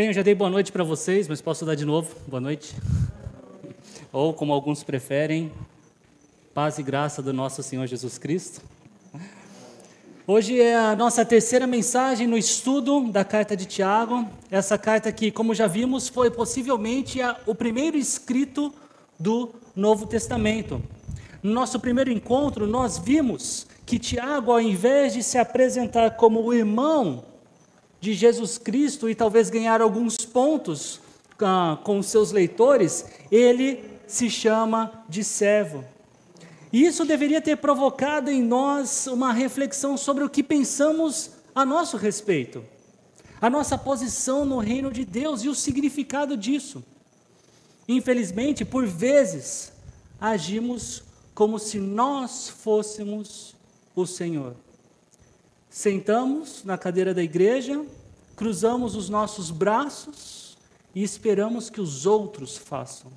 Bem, eu já dei boa noite para vocês, mas posso dar de novo? Boa noite. Ou, como alguns preferem, paz e graça do nosso Senhor Jesus Cristo. Hoje é a nossa terceira mensagem no estudo da carta de Tiago. Essa carta que, como já vimos, foi possivelmente o primeiro escrito do Novo Testamento. No nosso primeiro encontro, nós vimos que Tiago, ao invés de se apresentar como o irmão de Jesus Cristo e talvez ganhar alguns pontos com os seus leitores, ele se chama de servo. E isso deveria ter provocado em nós uma reflexão sobre o que pensamos a nosso respeito, a nossa posição no reino de Deus e o significado disso. Infelizmente, por vezes, agimos como se nós fôssemos o Senhor. Sentamos na cadeira da igreja, cruzamos os nossos braços e esperamos que os outros façam,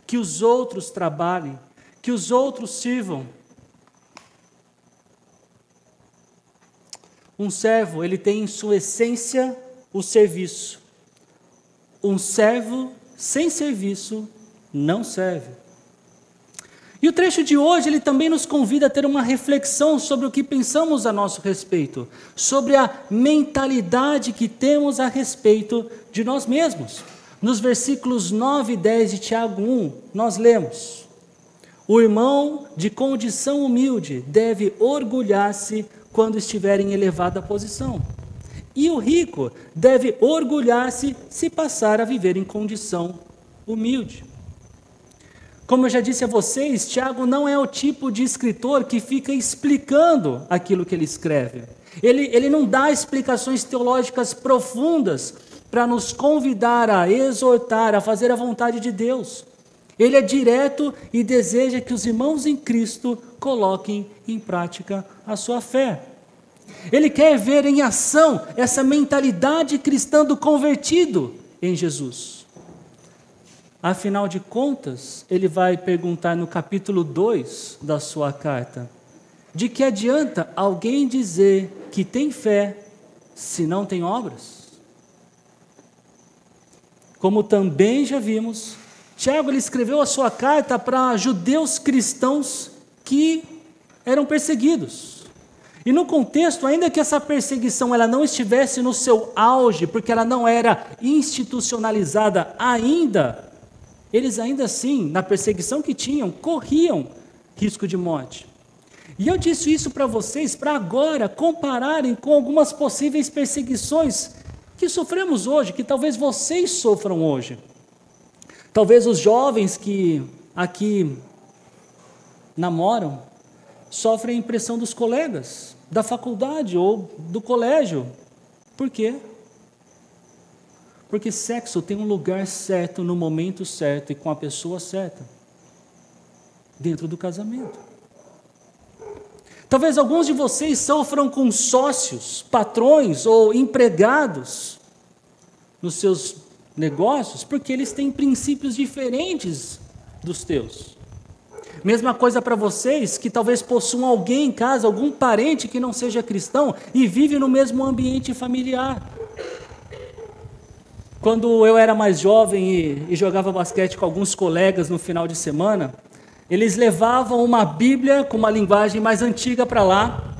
que os outros trabalhem, que os outros sirvam. Um servo, ele tem em sua essência o serviço. Um servo sem serviço não serve. E o trecho de hoje, ele também nos convida a ter uma reflexão sobre o que pensamos a nosso respeito, sobre a mentalidade que temos a respeito de nós mesmos. Nos versículos 9 e 10 de Tiago 1, nós lemos: o irmão de condição humilde deve orgulhar-se quando estiver em elevada posição, e o rico deve orgulhar-se se passar a viver em condição humilde. Como eu já disse a vocês, Tiago não é o tipo de escritor que fica explicando aquilo que ele escreve. Ele não dá explicações teológicas profundas para nos convidar a exortar, a fazer a vontade de Deus. Ele é direto e deseja que os irmãos em Cristo coloquem em prática a sua fé. Ele quer ver em ação essa mentalidade cristã do convertido em Jesus. Afinal de contas, ele vai perguntar no capítulo 2 da sua carta: de que adianta alguém dizer que tem fé se não tem obras? Como também já vimos, Tiago ele escreveu a sua carta para judeus cristãos que eram perseguidos. E no contexto, ainda que essa perseguição ela não estivesse no seu auge, porque ela não era institucionalizada ainda, eles ainda assim, na perseguição que tinham, corriam risco de morte. E eu disse isso para vocês, para agora compararem com algumas possíveis perseguições que sofremos hoje, que talvez vocês sofram hoje. Talvez os jovens que aqui namoram sofrem a impressão dos colegas, da faculdade ou do colégio. Por quê? Porque sexo tem um lugar certo, no momento certo e com a pessoa certa, dentro do casamento. Talvez alguns de vocês sofram com sócios, patrões ou empregados nos seus negócios, porque eles têm princípios diferentes dos teus. Mesma coisa para vocês que talvez possuam alguém em casa, algum parente que não seja cristão e vive no mesmo ambiente familiar. Quando eu era mais jovem e jogava basquete com alguns colegas no final de semana, eles levavam uma Bíblia com uma linguagem mais antiga para lá,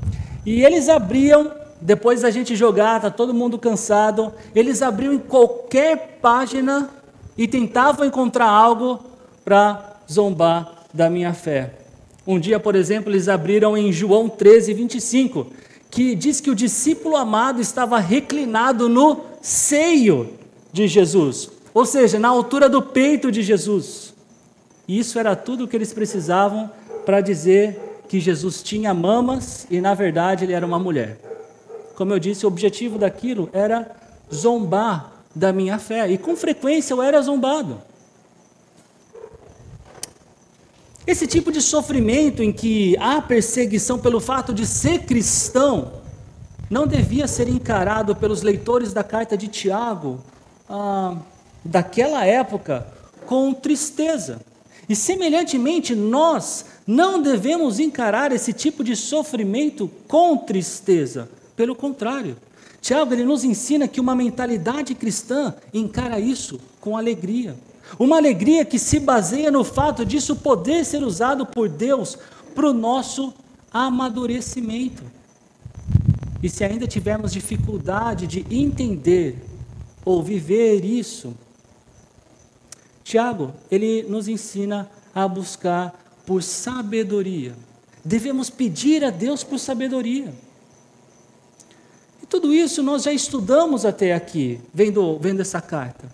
e eles abriam, depois da gente jogar, está todo mundo cansado, eles abriam em qualquer página e tentavam encontrar algo para zombar da minha fé. Um dia, por exemplo, eles abriram em João 13:25, que diz que o discípulo amado estava reclinado no seio de Jesus, ou seja, na altura do peito de Jesus. E isso era tudo o que eles precisavam para dizer que Jesus tinha mamas e na verdade ele era uma mulher. Como eu disse, o objetivo daquilo era zombar da minha fé, e com frequência eu era zombado. Esse tipo de sofrimento em que há perseguição pelo fato de ser cristão não devia ser encarado pelos leitores da carta de Tiago daquela época com tristeza. E semelhantemente, nós não devemos encarar esse tipo de sofrimento com tristeza. Pelo contrário, Tiago, ele nos ensina que uma mentalidade cristã encara isso com alegria. Uma alegria que se baseia no fato disso poder ser usado por Deus para o nosso amadurecimento. E se ainda tivermos dificuldade de entender ou viver isso, Tiago, ele nos ensina a buscar por sabedoria. Devemos pedir a Deus por sabedoria. E tudo isso nós já estudamos até aqui, vendo essa carta.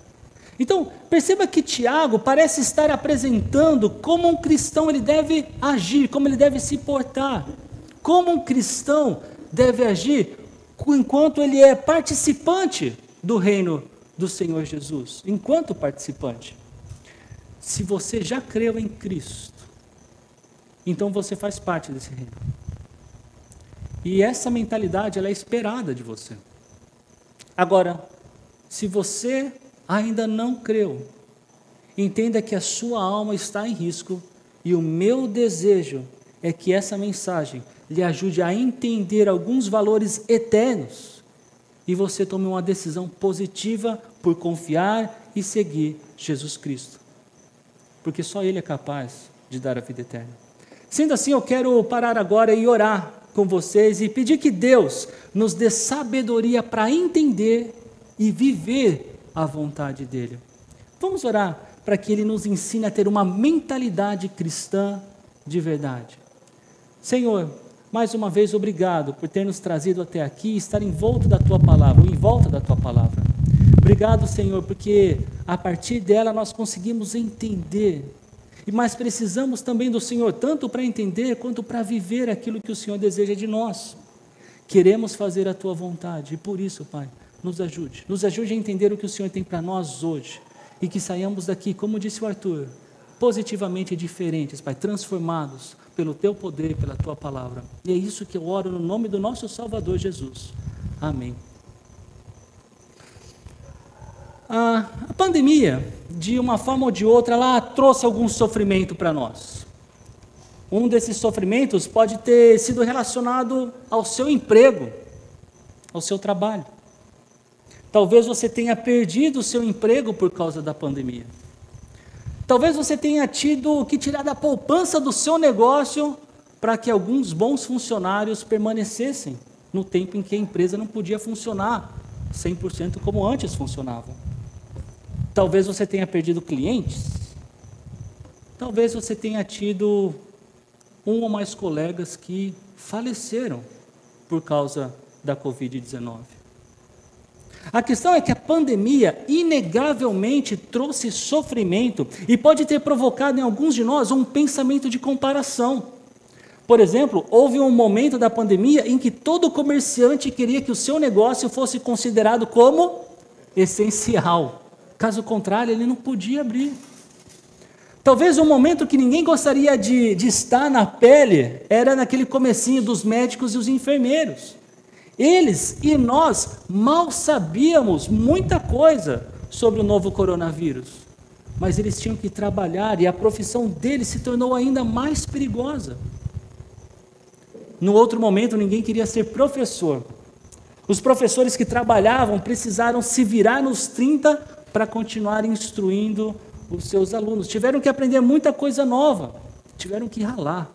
Então, perceba que Tiago parece estar apresentando como um cristão ele deve agir, como ele deve se portar. Como um cristão deve agir enquanto ele é participante do reino do Senhor Jesus. Enquanto participante. Se você já creu em Cristo, então você faz parte desse reino. E essa mentalidade ela é esperada de você. Agora, se você ainda não creu, entenda que a sua alma está em risco e o meu desejo é que essa mensagem lhe ajude a entender alguns valores eternos e você tome uma decisão positiva por confiar e seguir Jesus Cristo. Porque só Ele é capaz de dar a vida eterna. Sendo assim, eu quero parar agora e orar com vocês e pedir que Deus nos dê sabedoria para entender e viver a vontade dEle. Vamos orar para que Ele nos ensine a ter uma mentalidade cristã de verdade. Senhor, mais uma vez obrigado por ter nos trazido até aqui e estar em volta da Tua Palavra, ou em volta da Tua Palavra. Obrigado, Senhor, porque a partir dela nós conseguimos entender. Mas precisamos também do Senhor, tanto para entender quanto para viver aquilo que o Senhor deseja de nós. Queremos fazer a Tua vontade e por isso, Pai, nos ajude. Nos ajude a entender o que o Senhor tem para nós hoje. E que saiamos daqui, como disse o Arthur, positivamente diferentes, Pai, transformados pelo Teu poder, pela Tua palavra. E é isso que eu oro no nome do nosso Salvador Jesus. Amém. A pandemia, de uma forma ou de outra, ela trouxe algum sofrimento para nós. Um desses sofrimentos pode ter sido relacionado ao seu emprego, ao seu trabalho. Talvez você tenha perdido o seu emprego por causa da pandemia. Talvez você tenha tido que tirar da poupança do seu negócio para que alguns bons funcionários permanecessem no tempo em que a empresa não podia funcionar 100% como antes funcionava. Talvez você tenha perdido clientes. Talvez você tenha tido um ou mais colegas que faleceram por causa da Covid-19. A questão é que a pandemia inegavelmente trouxe sofrimento e pode ter provocado em alguns de nós um pensamento de comparação. Por exemplo, houve um momento da pandemia em que todo comerciante queria que o seu negócio fosse considerado como essencial. Caso contrário, ele não podia abrir. Talvez um momento que ninguém gostaria de estar na pele era naquele comecinho dos médicos e os enfermeiros. Eles e nós mal sabíamos muita coisa sobre o novo coronavírus, mas eles tinham que trabalhar e a profissão deles se tornou ainda mais perigosa. No outro momento, ninguém queria ser professor. Os professores que trabalhavam precisaram se virar nos 30 para continuar instruindo os seus alunos. Tiveram que aprender muita coisa nova, tiveram que ralar.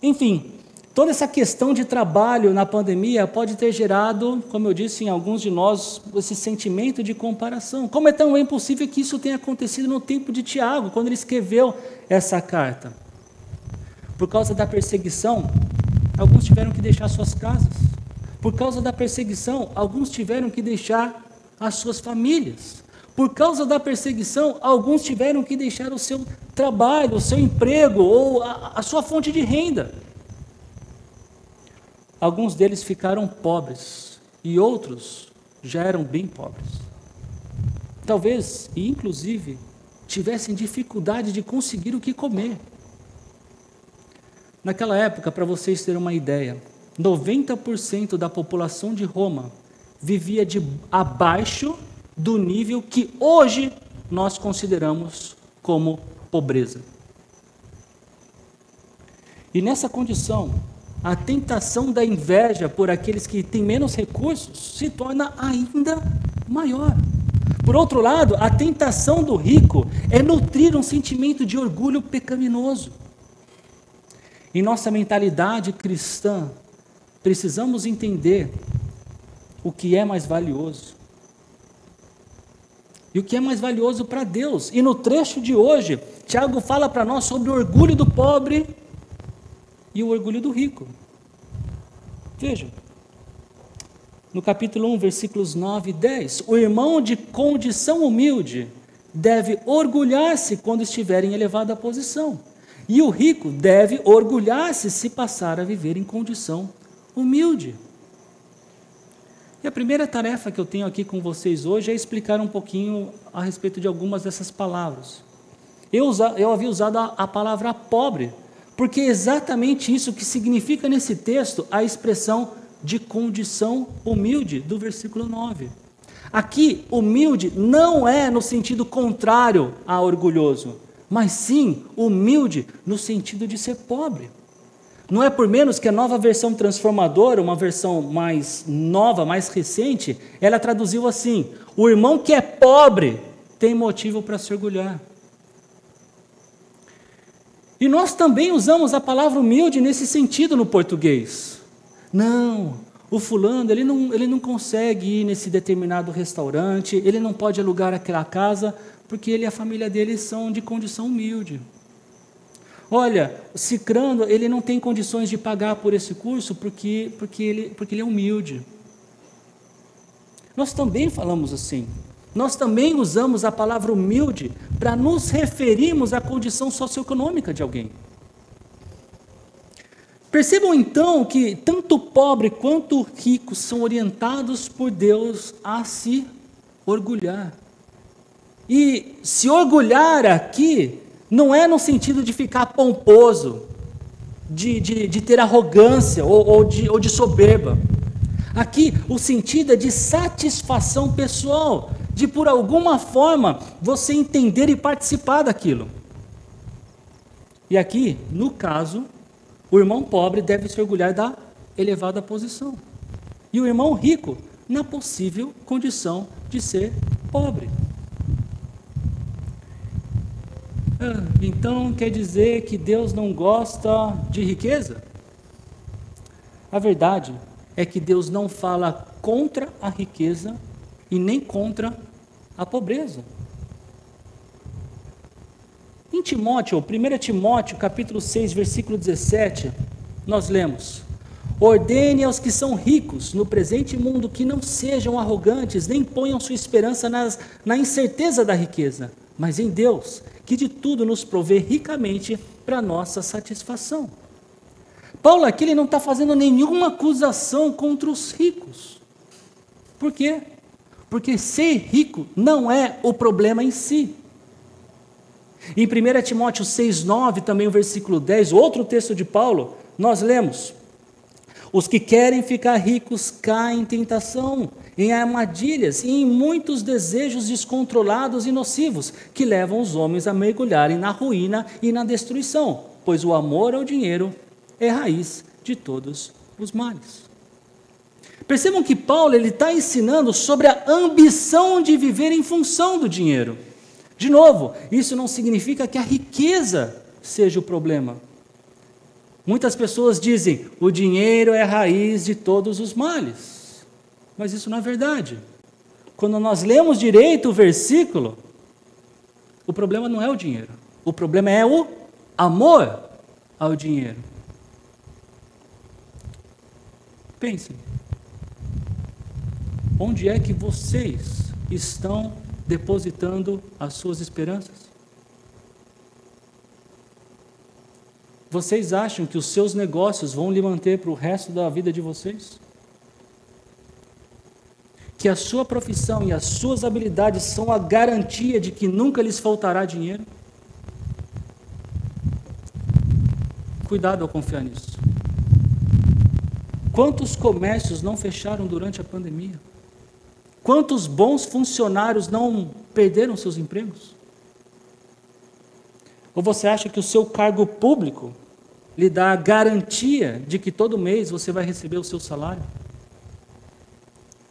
Enfim, toda essa questão de trabalho na pandemia pode ter gerado, como eu disse, em alguns de nós, esse sentimento de comparação. Como é tão impossível que isso tenha acontecido no tempo de Tiago, quando ele escreveu essa carta? Por causa da perseguição, alguns tiveram que deixar suas casas. Por causa da perseguição, alguns tiveram que deixar as suas famílias. Por causa da perseguição, alguns tiveram que deixar o seu trabalho, o seu emprego ou a sua fonte de renda. Alguns deles ficaram pobres e outros já eram bem pobres. Talvez, e inclusive, tivessem dificuldade de conseguir o que comer. Naquela época, para vocês terem uma ideia, 90% da população de Roma vivia abaixo do nível que hoje nós consideramos como pobreza. E nessa condição, a tentação da inveja por aqueles que têm menos recursos se torna ainda maior. Por outro lado, a tentação do rico é nutrir um sentimento de orgulho pecaminoso. Em nossa mentalidade cristã, precisamos entender o que é mais valioso. E o que é mais valioso para Deus. E no trecho de hoje, Tiago fala para nós sobre o orgulho do pobre e o orgulho do rico. Veja, no capítulo 1, versículos 9 e 10, o irmão de condição humilde deve orgulhar-se quando estiver em elevada posição, e o rico deve orgulhar-se se passar a viver em condição humilde. E a primeira tarefa que eu tenho aqui com vocês hoje é explicar um pouquinho a respeito de algumas dessas palavras. Eu havia usado a palavra pobre, porque é exatamente isso que significa nesse texto a expressão de condição humilde do versículo 9. Aqui, humilde não é no sentido contrário a orgulhoso, mas sim humilde no sentido de ser pobre. Não é por menos que a nova versão transformadora, uma versão mais nova, mais recente, ela traduziu assim: o irmão que é pobre tem motivo para se orgulhar. E nós também usamos a palavra humilde nesse sentido no português. Não, o fulano, ele não consegue ir nesse determinado restaurante, ele não pode alugar aquela casa, porque ele e a família dele são de condição humilde. Olha, Cicrano, ele não tem condições de pagar por esse curso, porque ele é humilde. Nós também falamos assim. Nós também usamos a palavra humilde para nos referirmos à condição socioeconômica de alguém. Percebam então que tanto o pobre quanto o rico são orientados por Deus a se orgulhar. E se orgulhar aqui não é no sentido de ficar pomposo, de ter arrogância ou de soberba. Aqui o sentido é de satisfação pessoal, de por alguma forma você entender e participar daquilo. E aqui, no caso, o irmão pobre deve se orgulhar da elevada posição. E o irmão rico, na possível condição de ser pobre. Então quer dizer que Deus não gosta de riqueza? A verdade é que Deus não fala contra a riqueza e nem contra a pobreza. Em Timóteo, 1 Timóteo, capítulo 6, versículo 17, nós lemos: ordene aos que são ricos no presente mundo que não sejam arrogantes, nem ponham sua esperança na incerteza da riqueza, mas em Deus, que de tudo nos provê ricamente para nossa satisfação. Paulo aqui ele não está fazendo nenhuma acusação contra os ricos. Por quê? Porque ser rico não é o problema em si. Em 1 Timóteo 6,9, também o versículo 10, outro texto de Paulo, nós lemos: os que querem ficar ricos caem em tentação, em armadilhas e em muitos desejos descontrolados e nocivos, que levam os homens a mergulharem na ruína e na destruição, pois o amor ao dinheiro é raiz de todos os males. Percebam que Paulo está ensinando sobre a ambição de viver em função do dinheiro. De novo, isso não significa que a riqueza seja o problema. Muitas pessoas dizem: o dinheiro é a raiz de todos os males. Mas isso não é verdade. Quando nós lemos direito o versículo, o problema não é o dinheiro. O problema é o amor ao dinheiro. Pensem. Onde é que vocês estão depositando as suas esperanças? Vocês acham que os seus negócios vão lhe manter para o resto da vida de vocês? Que a sua profissão e as suas habilidades são a garantia de que nunca lhes faltará dinheiro? Cuidado ao confiar nisso. Quantos comércios não fecharam durante a pandemia? Quantos bons funcionários não perderam seus empregos? Ou você acha que o seu cargo público lhe dá a garantia de que todo mês você vai receber o seu salário?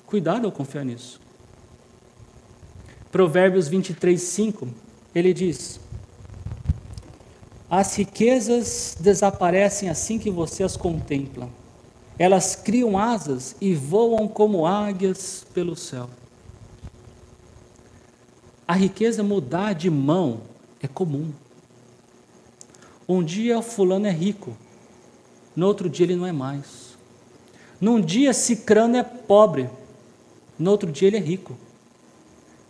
Cuidado ao confiar nisso. Provérbios 23:5, ele diz: as riquezas desaparecem assim que você as contempla. Elas criam asas e voam como águias pelo céu. A riqueza mudar de mão é comum. Um dia fulano é rico, no outro dia ele não é mais. Num dia cicrano é pobre, no outro dia ele é rico.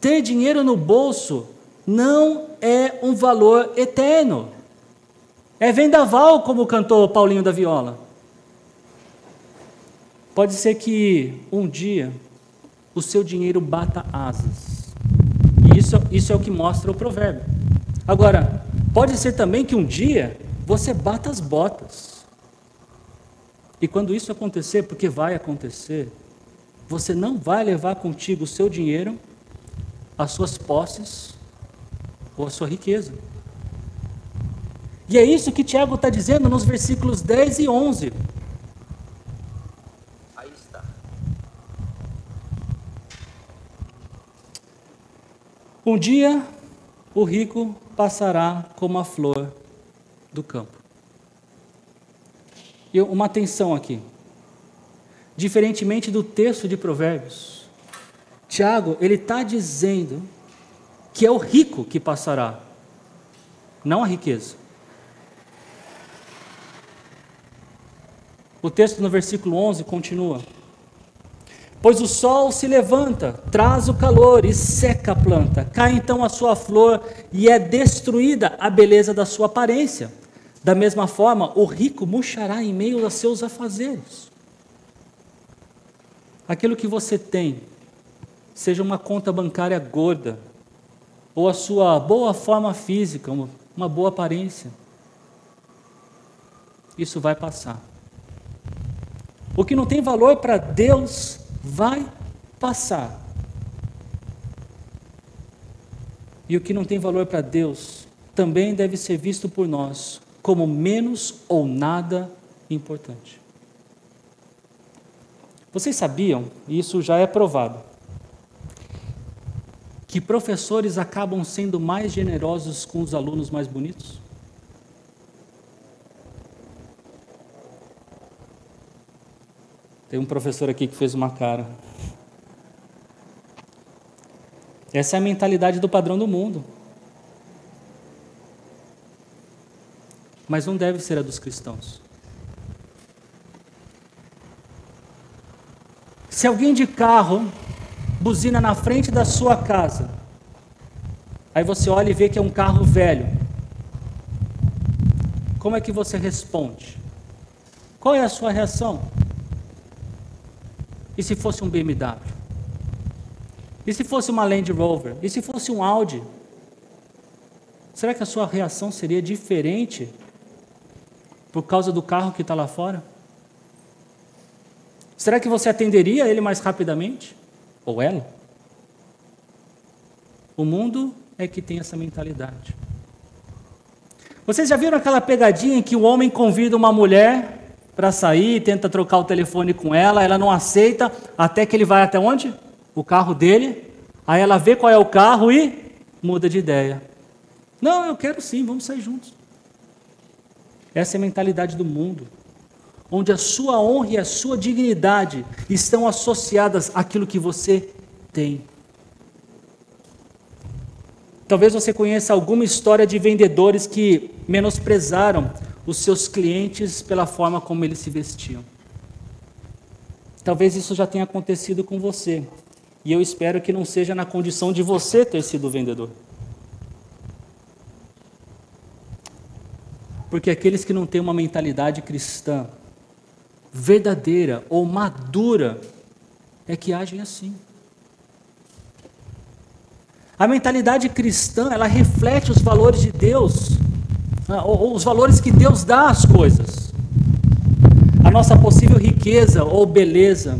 Ter dinheiro no bolso não é um valor eterno. É vendaval, como cantou Paulinho da Viola. Pode ser que um dia o seu dinheiro bata asas. E isso é o que mostra o provérbio. Agora, pode ser também que um dia você bata as botas. E quando isso acontecer, porque vai acontecer, você não vai levar contigo o seu dinheiro, as suas posses ou a sua riqueza. E é isso que Tiago está dizendo nos versículos 10 e 11. Aí está. Um dia o rico passará como a flor do campo. E uma atenção aqui. Diferentemente do texto de Provérbios, Tiago, ele está dizendo que é o rico que passará, não a riqueza. O texto no versículo 11 continua: pois o sol se levanta, traz o calor e seca a planta, cai então a sua flor e é destruída a beleza da sua aparência. Da mesma forma, o rico murchará em meio a seus afazeres. Aquilo que você tem, seja uma conta bancária gorda, ou a sua boa forma física, uma boa aparência, isso vai passar. O que não tem valor para Deus vai passar. E o que não tem valor para Deus também deve ser visto por nós como menos ou nada importante. Vocês sabiam, e isso já é provado, que professores acabam sendo mais generosos com os alunos mais bonitos? Tem um professor aqui que fez uma cara. Essa é a mentalidade do padrão do mundo. Mas não deve ser a dos cristãos. Se alguém de carro buzina na frente da sua casa, aí você olha e vê que é um carro velho, como é que você responde? Qual é a sua reação? E se fosse um BMW? E se fosse uma Land Rover? E se fosse um Audi? Será que a sua reação seria diferente por causa do carro que está lá fora? Será que você atenderia ele mais rapidamente? Ou ela? O mundo é que tem essa mentalidade. Vocês já viram aquela pegadinha em que o homem convida uma mulher para sair, tenta trocar o telefone com ela não aceita, até que ele vai até onde? O carro dele, aí ela vê qual é o carro e muda de ideia. Não, eu quero sim, vamos sair juntos. Essa é a mentalidade do mundo, onde a sua honra e a sua dignidade estão associadas àquilo que você tem. Talvez você conheça alguma história de vendedores que menosprezaram os seus clientes pela forma como eles se vestiam. Talvez isso já tenha acontecido com você, e eu espero que não seja na condição de você ter sido vendedor. Porque aqueles que não têm uma mentalidade cristã verdadeira ou madura é que agem assim. A mentalidade cristã, ela reflete os valores de Deus, ou os valores que Deus dá às coisas. A nossa possível riqueza ou beleza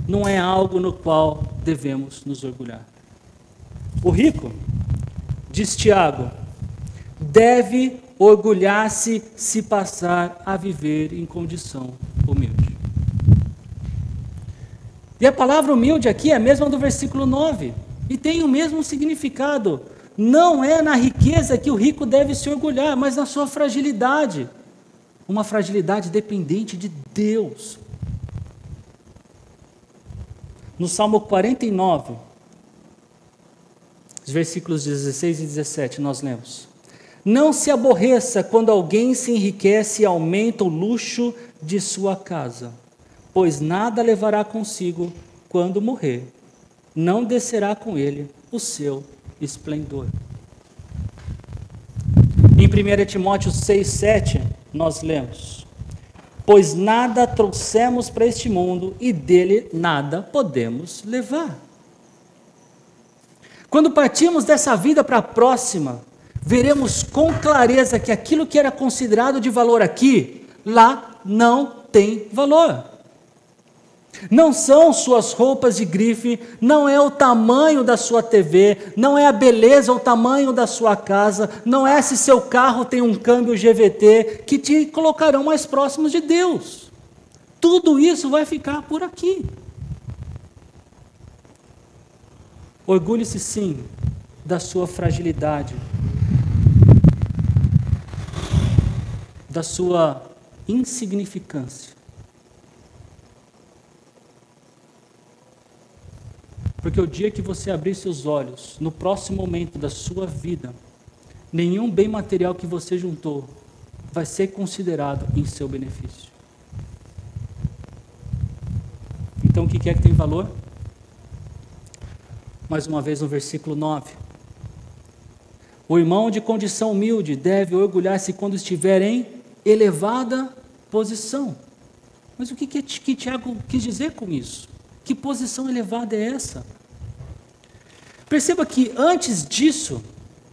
não é algo no qual devemos nos orgulhar. O rico, diz Tiago, deve orgulhar-se se passar a viver em condição humilde. E a palavra humilde aqui é a mesma do versículo 9, e tem o mesmo significado. Não é na riqueza que o rico deve se orgulhar, mas na sua fragilidade. Uma fragilidade dependente de Deus. No Salmo 49, os versículos 16 e 17, nós lemos: não se aborreça quando alguém se enriquece e aumenta o luxo de sua casa, pois nada levará consigo quando morrer, não descerá com ele o seu esplendor. Em 1 Timóteo 6,7, nós lemos: pois nada trouxemos para este mundo e dele nada podemos levar. Quando partimos dessa vida para a próxima, veremos com clareza que aquilo que era considerado de valor aqui, lá não tem valor. Não são suas roupas de grife, não é o tamanho da sua TV, não é a beleza ou o tamanho da sua casa, não é se seu carro tem um câmbio GVT que te colocarão mais próximos de Deus. Tudo isso vai ficar por aqui. Orgulhe-se sim da sua fragilidade, da sua insignificância. Porque o dia que você abrir seus olhos, no próximo momento da sua vida, nenhum bem material que você juntou vai ser considerado em seu benefício. Então o que é que tem valor? Mais uma vez no versículo 9. O irmão de condição humilde deve orgulhar-se quando estiver em elevada posição. Mas o que Tiago quis dizer com isso? Que posição elevada é essa? Perceba que antes disso,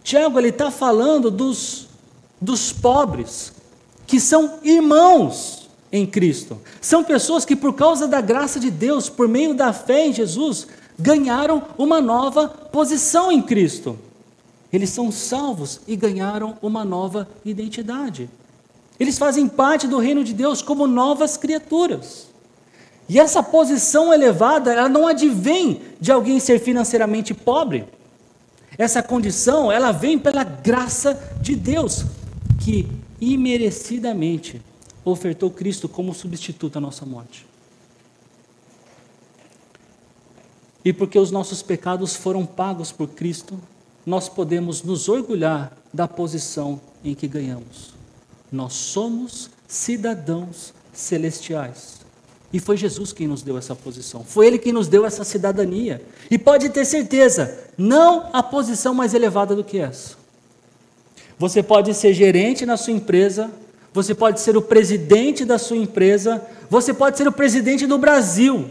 Tiago está falando dos pobres, que são irmãos em Cristo. São pessoas que por causa da graça de Deus, por meio da fé em Jesus, ganharam uma nova posição em Cristo. Eles são salvos e ganharam uma nova identidade. Eles fazem parte do reino de Deus como novas criaturas. E essa posição elevada, ela não advém de alguém ser financeiramente pobre. Essa condição, ela vem pela graça de Deus, que imerecidamente ofertou Cristo como substituto à nossa morte. E porque os nossos pecados foram pagos por Cristo, nós podemos nos orgulhar da posição em que ganhamos. Nós somos cidadãos celestiais. E foi Jesus quem nos deu essa posição. Foi Ele quem nos deu essa cidadania. E pode ter certeza, não há posição mais elevada do que essa. Você pode ser gerente na sua empresa, você pode ser o presidente da sua empresa, você pode ser o presidente do Brasil.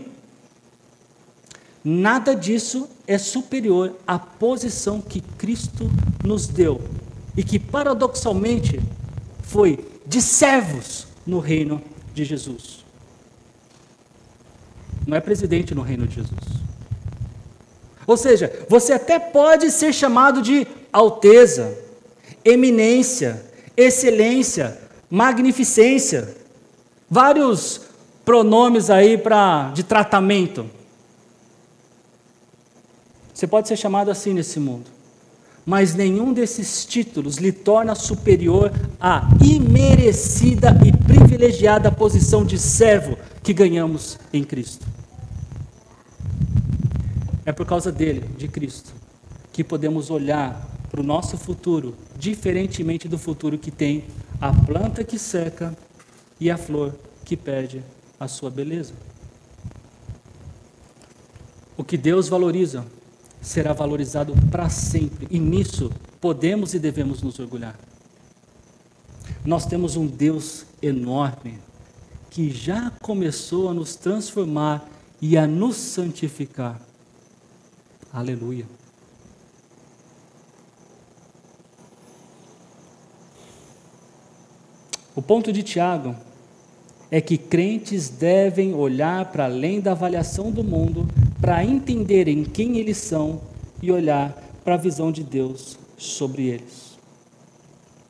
Nada disso é superior à posição que Cristo nos deu. E que paradoxalmente foi de servos no reino de Jesus. Não é presidente no reino de Jesus. Ou seja, você até pode ser chamado de alteza, eminência, excelência, magnificência, vários pronomes aí de tratamento. Você pode ser chamado assim nesse mundo, mas nenhum desses títulos lhe torna superior à imerecida e privilegiada posição de servo que ganhamos em Cristo. É por causa dele, de Cristo, que podemos olhar para o nosso futuro, diferentemente do futuro que tem a planta que seca e a flor que perde a sua beleza. O que Deus valoriza será valorizado para sempre, e nisso podemos e devemos nos orgulhar. Nós temos um Deus enorme, que já começou a nos transformar e a nos santificar. Aleluia. O ponto de Tiago é que crentes devem olhar para além da avaliação do mundo para entenderem quem eles são e olhar para a visão de Deus sobre eles.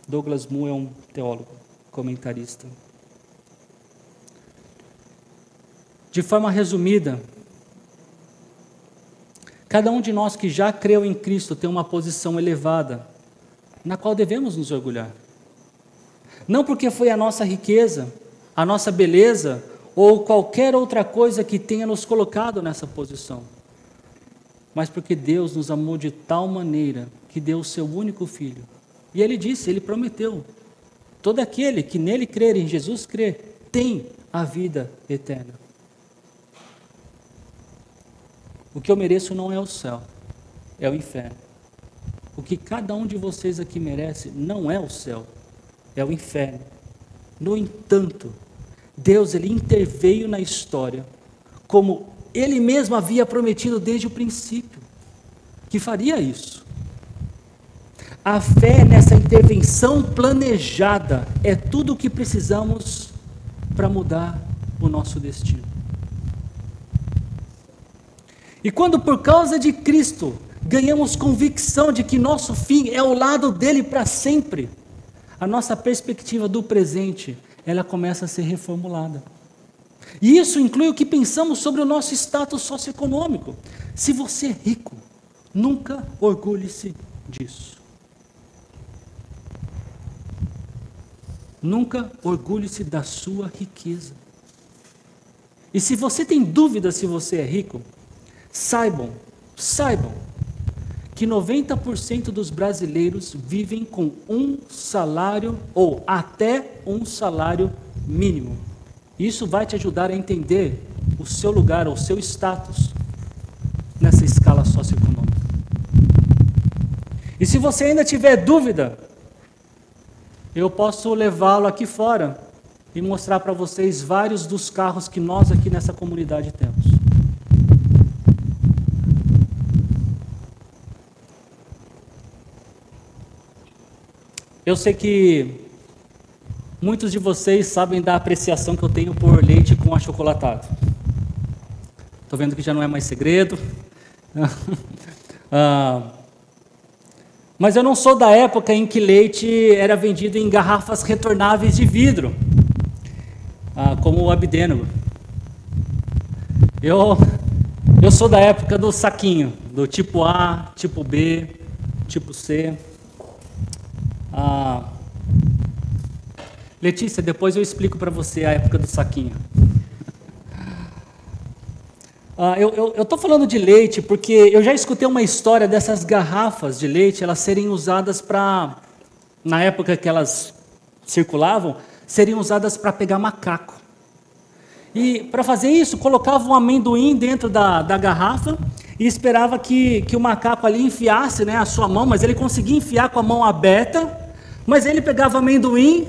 Douglas Moo é um teólogo, comentarista. De forma resumida, cada um de nós que já creu em Cristo tem uma posição elevada, na qual devemos nos orgulhar. Não porque foi a nossa riqueza, a nossa beleza, ou qualquer outra coisa que tenha nos colocado nessa posição, mas porque Deus nos amou de tal maneira que deu o seu único Filho. E Ele disse, Ele prometeu, todo aquele que nele crer, em Jesus crer, tem a vida eterna. O que eu mereço não é o céu, é o inferno. O que cada um de vocês aqui merece não é o céu, é o inferno. No entanto, Deus ele interveio na história, como Ele mesmo havia prometido desde o princípio, que faria isso. A fé nessa intervenção planejada é tudo o que precisamos para mudar o nosso destino. E quando por causa de Cristo ganhamos convicção de que nosso fim é ao lado dele para sempre, a nossa perspectiva do presente, ela começa a ser reformulada. E isso inclui o que pensamos sobre o nosso status socioeconômico. Se você é rico, nunca orgulhe-se disso. Nunca orgulhe-se da sua riqueza. E se você tem dúvida se você é rico, saibam que 90% dos brasileiros vivem com um salário ou até um salário mínimo. Isso vai te ajudar a entender o seu lugar, o seu status nessa escala socioeconômica. E se você ainda tiver dúvida, eu posso levá-lo aqui fora e mostrar para vocês vários dos carros que nós aqui nessa comunidade temos. Eu sei que muitos de vocês sabem da apreciação que eu tenho por leite com achocolatado. Estou vendo que já não é mais segredo. Mas eu não sou da época em que leite era vendido em garrafas retornáveis de vidro, como o Abdênego. Eu sou da época do saquinho, do tipo A, tipo B, tipo C. Letícia, depois eu explico para você a época do saquinho. Eu estou falando de leite porque eu já escutei uma história dessas garrafas de leite, elas serem usadas para, na época que elas circulavam, seriam usadas para pegar macaco. E para fazer isso, colocavam um amendoim dentro da garrafa e esperava que o macaco ali enfiasse, né, a sua mão, mas ele conseguia enfiar com a mão aberta, mas ele pegava o amendoim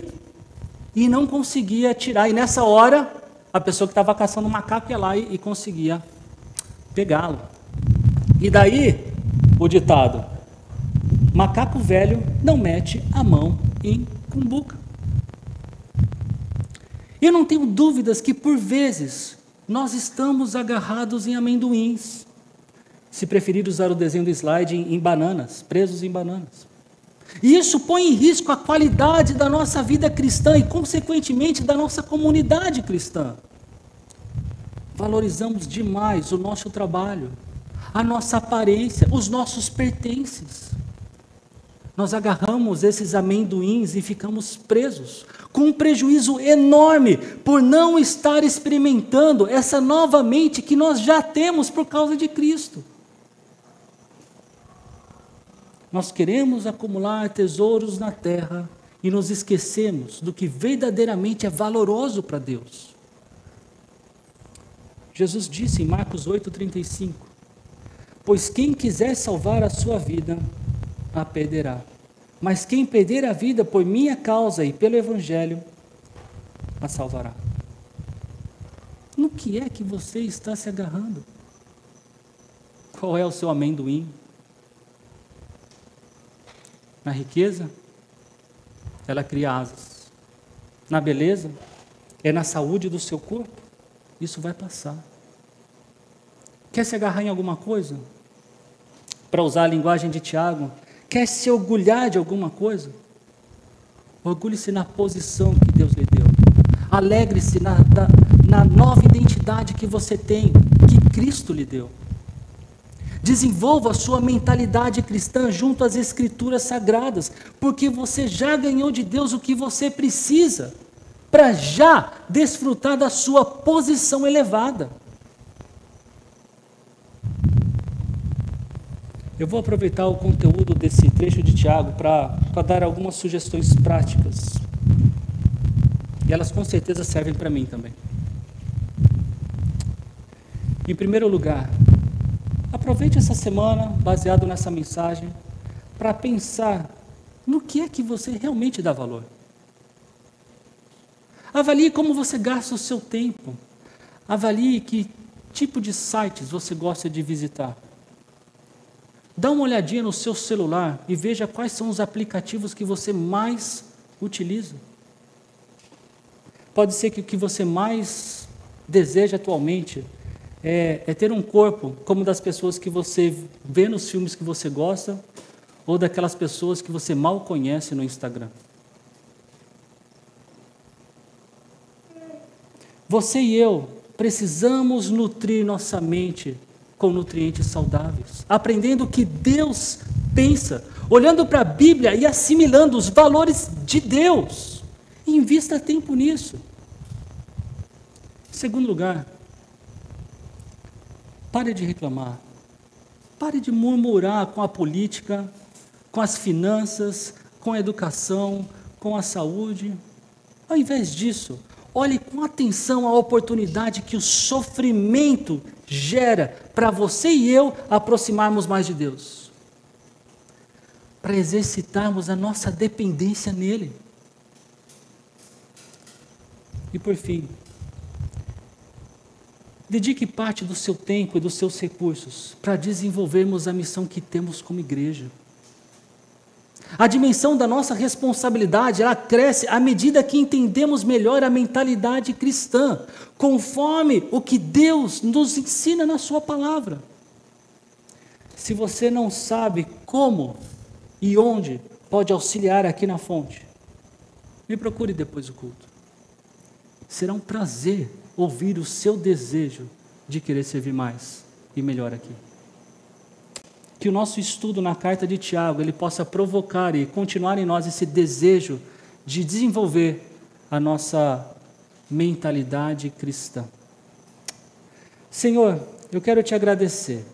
e não conseguia tirar. E nessa hora, a pessoa que estava caçando o macaco ia lá e conseguia pegá-lo. E daí, o ditado: macaco velho não mete a mão em cumbuca. Eu não tenho dúvidas que, por vezes, nós estamos agarrados em amendoins. Se preferir usar o desenho do slide, em bananas, presos em bananas. E isso põe em risco a qualidade da nossa vida cristã e, consequentemente, da nossa comunidade cristã. Valorizamos demais o nosso trabalho, a nossa aparência, os nossos pertences. Nós agarramos esses amendoins e ficamos presos, com um prejuízo enorme por não estar experimentando essa nova mente que nós já temos por causa de Cristo. Nós queremos acumular tesouros na terra e nos esquecemos do que verdadeiramente é valoroso para Deus. Jesus disse em Marcos 8,35: pois quem quiser salvar a sua vida, a perderá. Mas quem perder a vida por minha causa e pelo Evangelho, a salvará. No que é que você está se agarrando? Qual é o seu amendoim? Na riqueza, ela cria asas. Na beleza, é na saúde do seu corpo. Isso vai passar. Quer se agarrar em alguma coisa? Para usar a linguagem de Tiago, quer se orgulhar de alguma coisa? Orgulhe-se na posição que Deus lhe deu. Alegre-se na nova identidade que você tem, que Cristo lhe deu. Desenvolva a sua mentalidade cristã junto às Escrituras Sagradas, porque você já ganhou de Deus o que você precisa para já desfrutar da sua posição elevada. Eu vou aproveitar o conteúdo desse trecho de Tiago para dar algumas sugestões práticas. E elas com certeza servem para mim também. Em primeiro lugar, aproveite essa semana, baseado nessa mensagem, para pensar no que é que você realmente dá valor. Avalie como você gasta o seu tempo. Avalie que tipo de sites você gosta de visitar. Dá uma olhadinha no seu celular e veja quais são os aplicativos que você mais utiliza. Pode ser que o que você mais deseja atualmente é ter um corpo como das pessoas que você vê nos filmes que você gosta ou daquelas pessoas que você mal conhece no Instagram. Você e eu precisamos nutrir nossa mente com nutrientes saudáveis, aprendendo o que Deus pensa, olhando para a Bíblia e assimilando os valores de Deus. Invista tempo nisso. Em segundo lugar, pare de reclamar. Pare de murmurar com a política, com as finanças, com a educação, com a saúde. Ao invés disso, olhe com atenção a oportunidade que o sofrimento gera para você e eu aproximarmos mais de Deus, para exercitarmos a nossa dependência nele. E por fim, dedique parte do seu tempo e dos seus recursos para desenvolvermos a missão que temos como igreja. A dimensão da nossa responsabilidade, ela cresce à medida que entendemos melhor a mentalidade cristã, conforme o que Deus nos ensina na sua palavra. Se você não sabe como e onde pode auxiliar aqui na fonte, me procure depois do culto. Será um prazer ouvir o seu desejo de querer servir mais e melhor aqui. Que o nosso estudo na carta de Tiago, ele possa provocar e continuar em nós esse desejo de desenvolver a nossa mentalidade cristã. Senhor, eu quero te agradecer,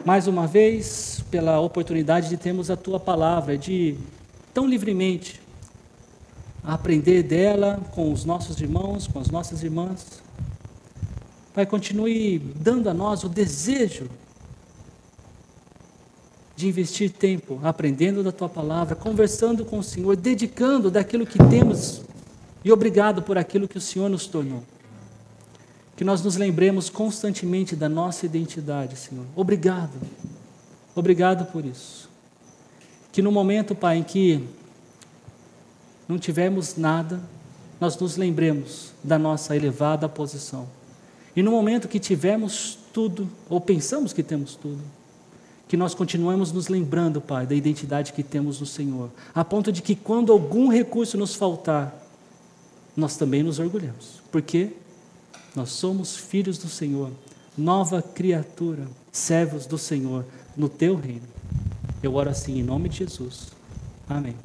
mais uma vez, pela oportunidade de termos a Tua palavra, de tão livremente aprender dela com os nossos irmãos, com as nossas irmãs. Pai, continue dando a nós o desejo de investir tempo aprendendo da Tua palavra, conversando com o Senhor, dedicando daquilo que temos e obrigado por aquilo que o Senhor nos tornou. Que nós nos lembremos constantemente da nossa identidade, Senhor. Obrigado. Obrigado por isso. Que no momento, Pai, em que não tivermos nada, nós nos lembremos da nossa elevada posição. E no momento que tivermos tudo, ou pensamos que temos tudo, que nós continuemos nos lembrando, Pai, da identidade que temos no Senhor, a ponto de que quando algum recurso nos faltar, nós também nos orgulhamos, porque nós somos filhos do Senhor, nova criatura, servos do Senhor, no Teu reino. Eu oro assim em nome de Jesus. Amém.